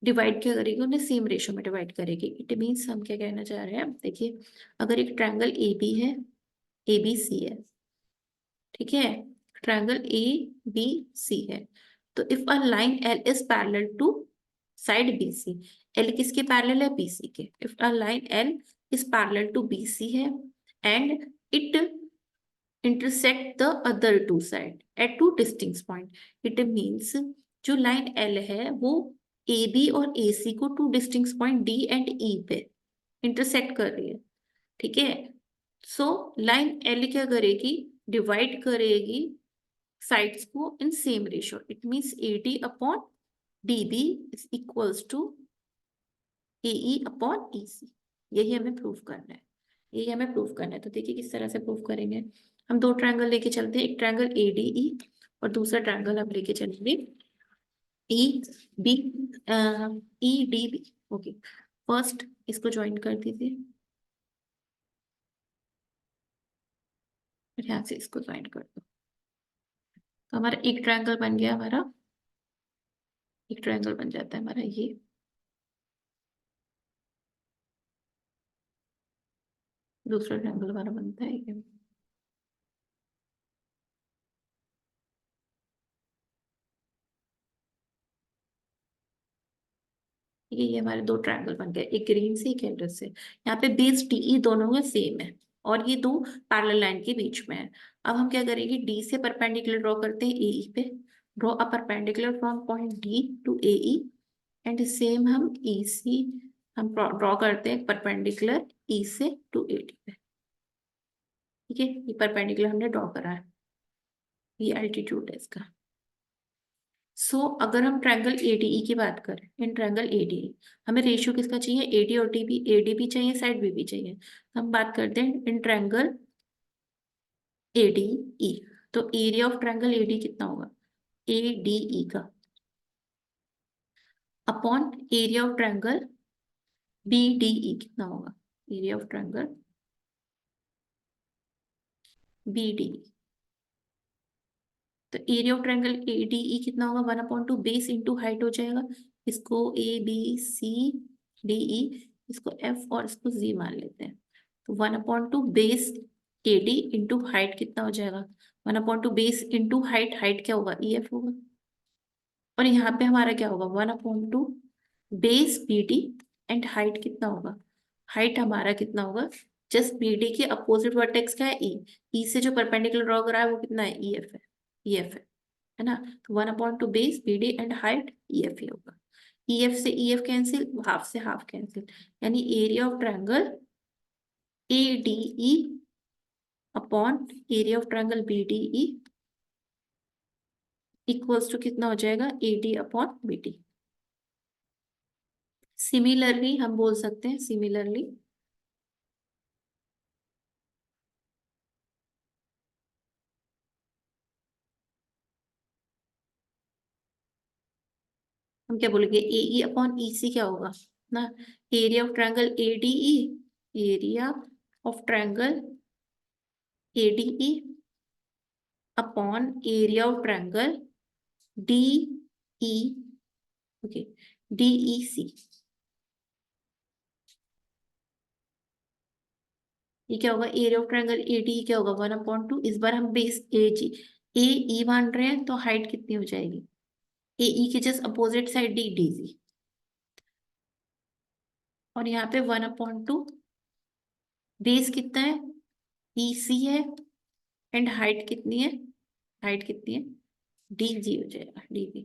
डिवाइड क्या करेगी, उन्हें सेम रेशियो में डिवाइड करेगी। इट मीन्स हम क्या कहना चाह रहे हैं, देखिए अगर एक ट्रायंगल ए बी है, ए बी सी है, ठीक है, ट्रायंगल ए बी सी है, तो if a line L is parallel to side B C, L किसके पैरेलल है, बी सी के। If a line L is parallel to B C है and it intersect the other two side at two distinct point, it means जो line L है वो A B और A C को two distinct point D and E पे intersect कर रही है। ठीक है, सो लाइन एल क्या करेगी, डिवाइड करेगी साइड्स को in same ratio. It means A D upon D B is equals to A E upon E C. यही हमें प्रूव करना है, यही हमें प्रूव करना है। तो देखिए किस तरह से प्रूव करेंगे। हम दो ट्रायंगल लेके चलते हैं, एक ट्रायंगल ए डी ई और दूसरा ट्रायंगल हम लेके चलेंगे E B, E D B. OK, first इसको ज्वाइन कर दीजिए, फिर यहाँ से इसको ज्वाइन कर दो। तो हमारा एक ट्रायंगल बन गया, हमारा एक ट्रायंगल बन जाता है हमारा ये। दूसरा ट्रायंगल हमारा बनता है ये। ये हमारे दो ट्रायंगल बन गए, एक ग्रीन से एक येलो से। यहाँ पे बेस डी दोनों में सेम है और ये दो पैरेलल लाइन के बीच में है। अब हम क्या करेंगे, डी से परपेंडिकुलर ड्रॉ करते हैं ए पे। Draw a perpendicular from point D to A and same हम ई सी हम ड्रॉ करते हैं परपेंडिकुलर ई से टू ए डी पे। ठीक है, ये परपेंडिकुलर हमने ड्रॉ करा है, ये एल्टीट्यूड है इसका। सो अगर हम ट्रायंगल एडीई की बात करें, इन ट्रायंगल एडीई हमें रेशियो किसका चाहिए, एडी और डीबी, एडी भी चाहिए साइड बी भी चाहिए। हम बात करते हैं इन ट्रायंगल एडीई। तो एरिया ऑफ ट्रायंगल एडी कितना होगा, एडीई का upon area of triangle BDE कितना होगा, area of triangle B D. तो area of triangle A D E कितना होगा, 1/2 बेस इंटू हाइट हो जाएगा। इसको ए बी सी डी ई, इसको एफ और इसको जी मान लेते हैं। तो 1/2 base A D into height कितना हो जाएगा, 1/2 बेस इंटू हाइट, हाइट क्या होगा, ई एफ होगा। और यहाँ पे हमारा क्या होगा, 1/2 base B D and height कितना होगा, हाइट हमारा कितना होगा, जस्ट बी डी के अपोजिट वर्टेक्स क्या है, ई, ई से जो परपेंडिकुलर ड्रॉ करा है वो कितना है, ई एफ है, ई एफ है ना। तो 1/2 base B D and height E F ही होगा। ई एफ से ई एफ कैंसिल, हाफ से हाफ कैंसिल, यानी area of triangle A D E upon area of triangle B D E equals to कितना हो जाएगा, A D upon B D. Similarly हम बोल सकते हैं, सिमिलरली हम क्या बोलेंगे, ए ई अपॉन ई सी क्या होगा ना, area of triangle A D E, area of triangle A D E upon area of triangle D E, okay, D E C. ये क्या होगा, area of triangle A D क्या होगा, 1/2, इस बार हम बेस ए जी ए ई मान रहे हैं, तो हाइट कितनी हो जाएगी, ए ई के just opposite side D D C, और यहाँ पे 1/2 बेस कितना है, ई सी है, एंड हाइट कितनी है, हाइट कितनी है, डी जी हो जाएगा, डी जी।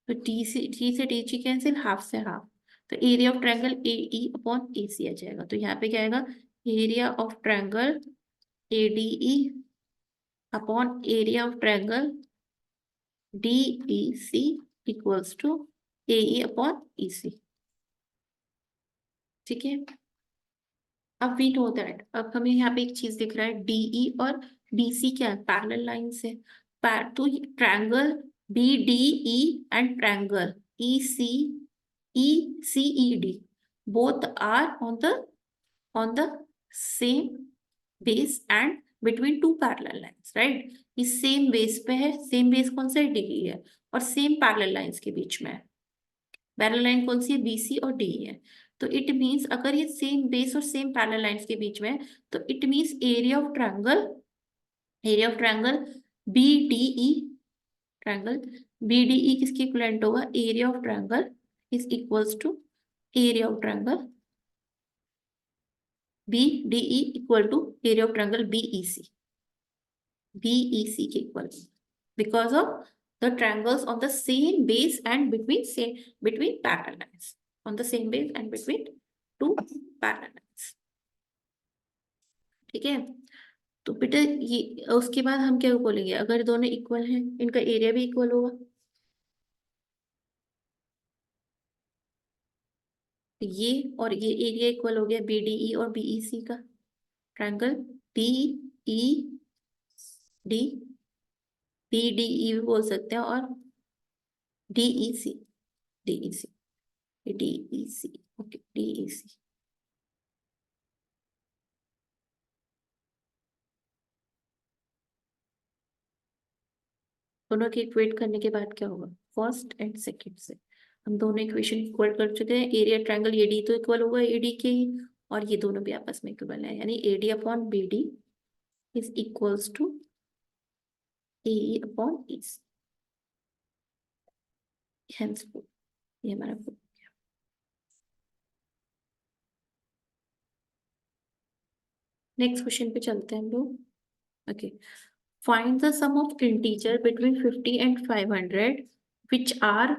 तो डी से डी जी कैंसिल, हाफ से हाफ, तो area of triangle A E upon A C आ जाएगा। तो यहाँ पे क्या आएगा, area of triangle A D E upon area of triangle D E C equals to A E upon E C. ठीक है, अब वी नो दैट, अब हमें यहाँ पे एक चीज दिख रहा है, डीई और बीसी क्या है, पैरेलल लाइन से। तो triangle B D E and triangle E C E D both are on the same base and between two parallel lines, right. इस सेम बेस पे है, सेम बेस कौन सा है, डी है, और सेम पैरेलल लाइंस के बीच में है। पैरेलल लाइन कौन सी है, बीसी और डी है। तो इट मींस अगर ये सेम बेस और सेम पैरेलल लाइंस के बीच में है, तो it means area of triangle B D E, triangle B D E किसके इक्विवेलेंट होगा, area of triangle is equals to area of triangle B D E equal to area of triangle BEC, BEC के equal, because of the triangles on the same base and between parallel lines, on the same base and between two parallel lines। ठीक है, तो बेटा ये उसके बाद हम क्या बोलेंगे, अगर दोनों इक्वल हैं, इनका एरिया भी इक्वल होगा। तो ये और ये एरिया इक्वल हो गया, बीडीई और बीईसी का, triangle D E D, BDE भी बोल सकते हैं, और DEC, DEC, DEC, okay, DEC. दोनों के इक्वेट करने के बाद क्या होगा, फर्स्ट एंड सेकंड से हम दोनों इक्वेशन इक्वल कर चुके हैं। एरिया ट्रायंगल एडी तो इक्वल होगा एडी के ही, और ये दोनों भी आपस में इक्वल है, यानी AD upon BD is equals to A upon EC, henceforth ये हमारा proof। नेक्स्ट क्वेश्चन पे चलते हैं हम लोग। OK, find the sum of integer between 50 and 500 which are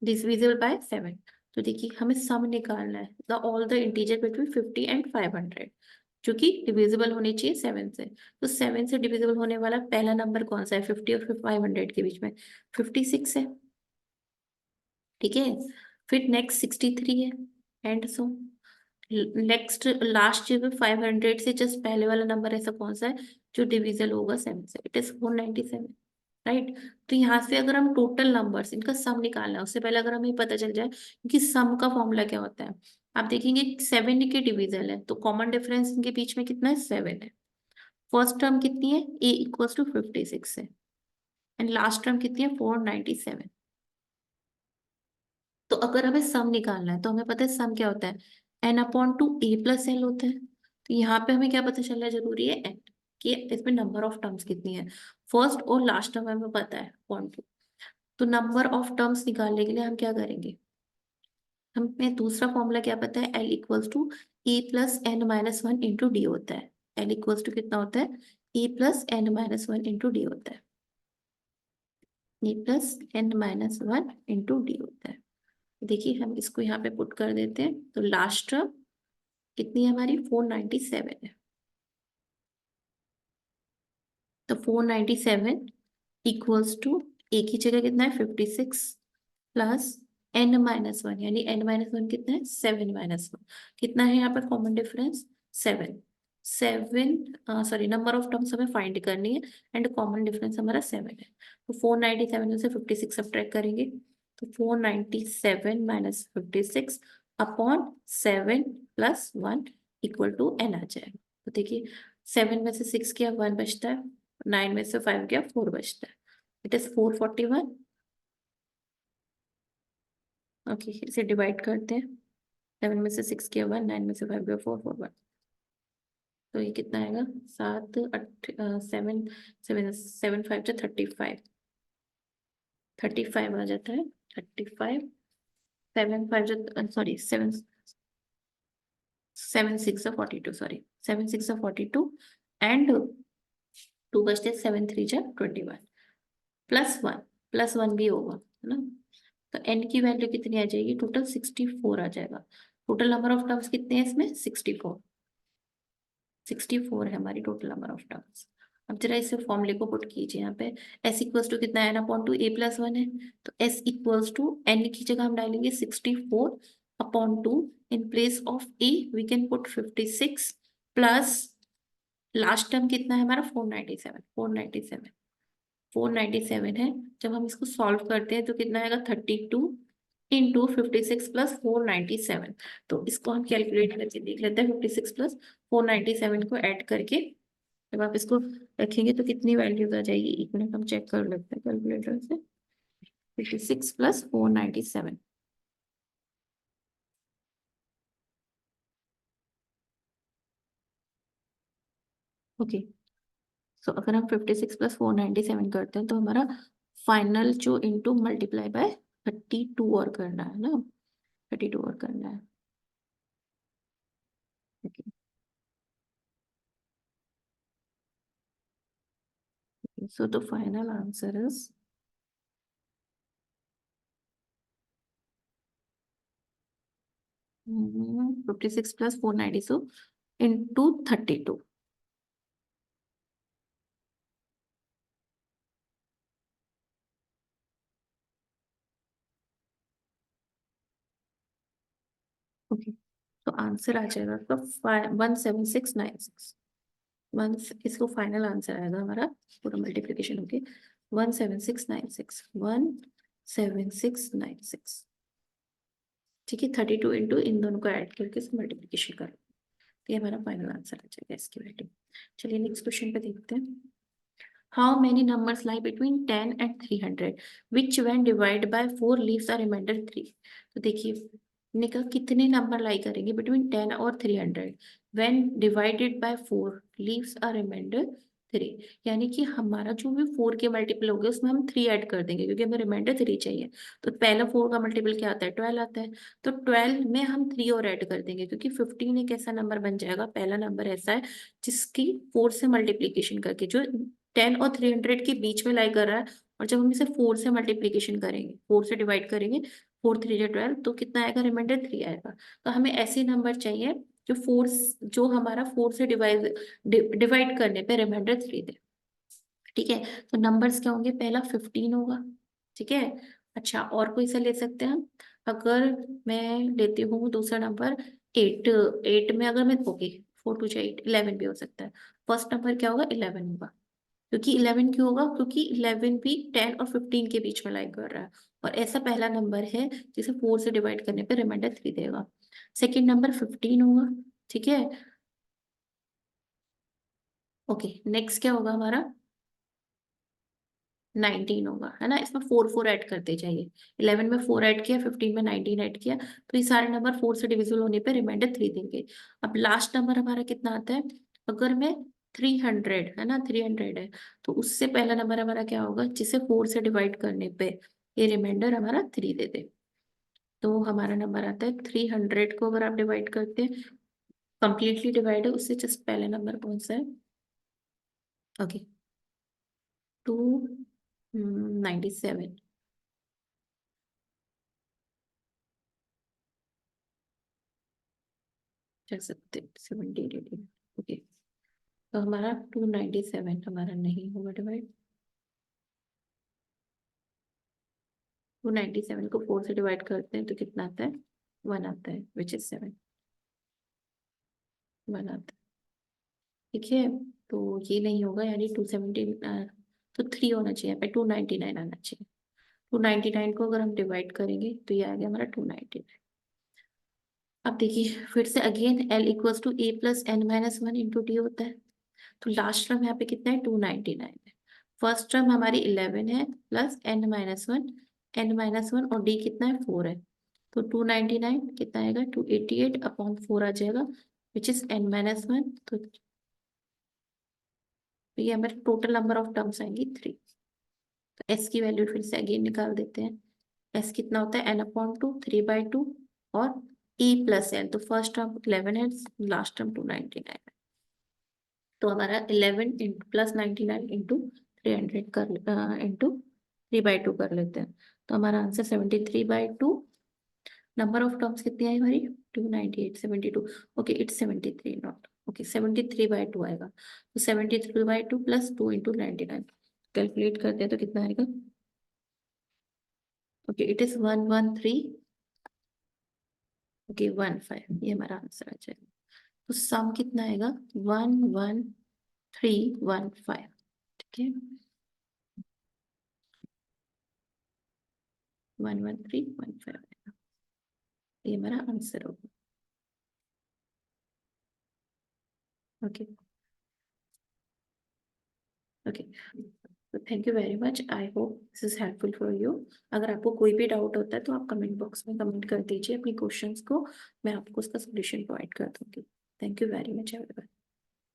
divisible by 7। तो देखिए हमें सम निकालना है, the all the integer between 50 and 500 जो कि डिविजिबल होनी चाहिए 7 से। तो 7 से डिविजिबल होने वाला पहला नंबर कौन सा है, 50 और 500 के बीच में 56 है। ठीक है, फिर नेक्स्ट 63 है, एंड सो नेक्स्ट लास्ट में 500 से जस्ट पहले वाला नंबर ऐसा कौन सा है जो डिविजल होगा 7 से, इट इज 497, राइट। तो यहाँ से अगर हम टोटल नंबर्स इनका सम निकालना है, उससे पहले अगर हमें पता चल जाए कि सम का फॉर्मूला क्या होता है। आप देखेंगे 7 के डिविजल है, तो कॉमन डिफरेंस इनके बीच में कितना है, 7 है। फर्स्ट टर्म कितनी है, a इक्वल्स टू 56 है, एंड लास्ट टर्म कितनी है 497। तो अगर हमें सम निकालना है तो हमें पता है सम क्या होता है, n/2 a+l होता है। तो यहाँ पे हमें क्या पता चलना जरूरी है, n, कि इसमें नंबर ऑफ टर्म्स कितनी है। फर्स्ट और लास्ट टर्म हमें पता है 0.2। तो नंबर ऑफ टर्म्स निकालने के लिए हम क्या करेंगे, हमें दूसरा फॉर्मूला क्या पता है, l equals to e+n-1 into D होता है। l इक्वल्स टू कितना होता है, e+n-1 इंटू डी होता है, e+n-1 इंटू डी होता है। देखिए हम इसको यहाँ पे पुट कर देते हैं, तो लास्ट टर्म कितनी है हमारी 497 है। तो 497 इक्वल्स टू एक ही जगह कितना है 56 प्लस n-1, यानी n-1 कितना है 7-1। कितना है यहाँ पर common difference 7। 7 sorry number of terms हमें फाइंड करनी है, एंड कॉमन डिफरेंस हमारा 7 है। तो 497 में से 56 सब्ट्रैक्ट करेंगे, तो 497 minus 56 upon 7 plus 1 equal to n आ जाएगा। तो देखिए 7 में से 6 गया 1 बचता है, 9 में से 5 गया 4 बचता है, इट इज 441। ओके इसे डिवाइड करते हैं, 7 में से 6 गया 1, 9 में से 5 गया 4, 4 1। तो ये कितना आएगा, 7 7 7 5 जो 35, 35 आ जाता है, 35। 7 5 जो सॉरी 7 7 6 42, सॉरी 7 6 42, एंड 2 बचते 7 3 जा 21 प्लस वन भी होगा है ना। तो n की वैल्यू कितनी आ जाएगी, टोटल 64 आ जाएगा। टोटल नंबर ऑफ टर्म्स कितने हैं इसमें 64, 64 है हमारी टोटल नंबर ऑफ टर्म्स। अब जरा इसे फॉर्मूले को पुट कीजिए यहाँ पे, s इक्वल्स टू कितना है n/2 a+1 है, तो s इक्वल्स टू n की जगह हम डालेंगे 64/2, in place of a we can put 56 plus last term कितना है हमारा 497, 497, 497 है। जब हम इसको सॉल्व करते हैं तो कितना आएगा 32 इंटू 56 प्लस 497। तो इसको हम कैलकुलेट करके देख लेते हैं, 56 प्लस 497 को ऐड करके जब आप इसको रखेंगे तो कितनी वैल्यूज आ जाएगी, एक मिनट हम चेक कर लेते हैं कैलकुलेटर से। 56 प्लस 497, ओके। सो अगर हम 56 प्लस 497 करते हैं तो हमारा फाइनल जो इंटू मल्टीप्लाई बाय 32 और करना है ना, 32 और करना है, okay. So the final answer is 56 plus 490, so into 32. Okay तो आंसर आ जाएगा आपका 17696। वन, इसको फाइनल आंसर आएगा हमारा पूरा मल्टीप्लीकेशन होके 17696, 17696। ठीक है, 32 इंटू इन दोनों को ऐड करके इसको मल्टीप्लीकेशन करो, तो ये हमारा फाइनल आंसर आ जाएगा इसकी वैल्यू। चलिए नेक्स्ट क्वेश्चन पे देखते हैं। How many numbers lie between 10 and 300, which when divided by 4 leaves a remainder 3? तो देखिए निका कितने नंबर लाई करेंगे बिटवीन 10 और 300, when divided by 4 leaves a remainder 3, यानी कि हमारा जो भी 4 के मल्टीपल हो गए उसमें हम 3 ऐड कर देंगे क्योंकि हमें रिमाइंडर 3 चाहिए। तो पहला 4 का मल्टीपल क्या आता है 12 आता है, तो 12 में हम 3 और ऐड कर देंगे क्योंकि 15 एक ऐसा नंबर बन जाएगा, पहला नंबर ऐसा है जिसकी 4 से मल्टीप्लीकेशन करके जो 10 और 300 के बीच में लाई कर रहा है, और जब हम इसे 4 से मल्टीप्लीकेशन करेंगे 4 से डिवाइड करेंगे 4 3 जा 12, तो कितना आएगा रिमाइंडर 3 आएगा। तो हमें ऐसे नंबर चाहिए जो 4, जो हमारा 4 से डिवाइड करने पे रिमाइंडर 3 दे। ठीक है, तो नंबर्स क्या होंगे, पहला 15 होगा, ठीक है। अच्छा और कोई सा ले सकते हैं हम, अगर मैं लेती हूँ दूसरा नंबर 8, 8 में अगर मैं ओके 4 2 8 11 भी हो सकता है। फर्स्ट नंबर क्या होगा 11 होगा, क्योंकि 11 क्यों होगा, क्योंकि 11 भी 10 और 15 के बीच में लाई कर रहा है, और ऐसा पहला नंबर है जिसे 4 से डिवाइड करने पे रिमाइंडर 3 देगा। सेकेंड नंबर 15 होगा, ठीक है। ओके, नेक्स्ट क्या होगा हमारा? 19 होगा, है ना। इसमें 4 4 ऐड करते जाइए। 11 में 4 ऐड किया, 15 में 19 ऐड किया, तो ये सारे नंबर 4 से डिविजिबल होने पे रिमाइंडर 3 देंगे। अब लास्ट नंबर हमारा कितना आता है? अगर मैं 300, है ना, 300 है, तो उससे पहला नंबर हमारा क्या होगा, जिसे 4 से डिवाइड करने पे ये रिमाइंडर हमारा 3 दे दे। तो हमारा नंबर आता है 300 को अगर आप डिवाइड करते हैं, कंप्लीटली डिवाइड है, उससे जस्ट पहले नंबर कौन सा है? ओके, 297 चल सकते, 70 ओके। तो हमारा 297 हमारा नहीं होगा डिवाइड। 297 को 4 से डिवाइड करते हैं तो कितना आता है? 1 आता है, विच इज 7। 1 आता है, ठीक है। तो ये नहीं होगा, यानी 270, तो 3 होना चाहिए पे, 299 आना चाहिए। 299 को अगर हम डिवाइड करेंगे तो ये आ गया हमारा 299। अब देखिए फिर से again L equals to a plus n minus one into D होता है। तो लास्ट टर्म यहाँ पे कितना है? 299 है। फर्स्ट टर्म हमारी 11 है प्लस n-1, n-1 और d कितना है? 4 है। तो 299 कितना आएगा? 288 अपॉन 4 आ जाएगा, विच इज n-1। तो ये हमारे टोटल नंबर ऑफ टर्म्स आएंगी 3। तो s की वैल्यू फिर से अगेन निकाल देते हैं। s कितना होता है? n/2, 3/2 और e प्लस एन। तो फर्स्ट टर्म 11 है, लास्ट टर्म 299 है। तो हमारा 11 इंटू प्लस 99 इंटू 300 कर इंटू 3/2 कर लेते हैं। तो हमारा आंसर 73/2। नंबर ऑफ टर्म्स कितनी आई हमारी? 298, 72। ओके, इट्स 73 नॉट, ओके 73/2 आएगा। तो 73/2 प्लस 2 इंटू 99 कैलकुलेट करते हैं तो कितना आएगा? ओके, इट इज 113, ओके 15, ये हमारा आंसर आ जाएगा। तो सम कितना आएगा? 11315, ठीक है। 11315, ये हमारा आंसर होगा। ओके ओके, तो thank you very much, I hope this is helpful for you. अगर आपको कोई भी डाउट होता है तो आप कमेंट बॉक्स में कमेंट कर दीजिए अपनी क्वेश्चंस को, मैं आपको उसका सोल्यूशन प्रोवाइड कर दूंगी। Thank you very much everyone.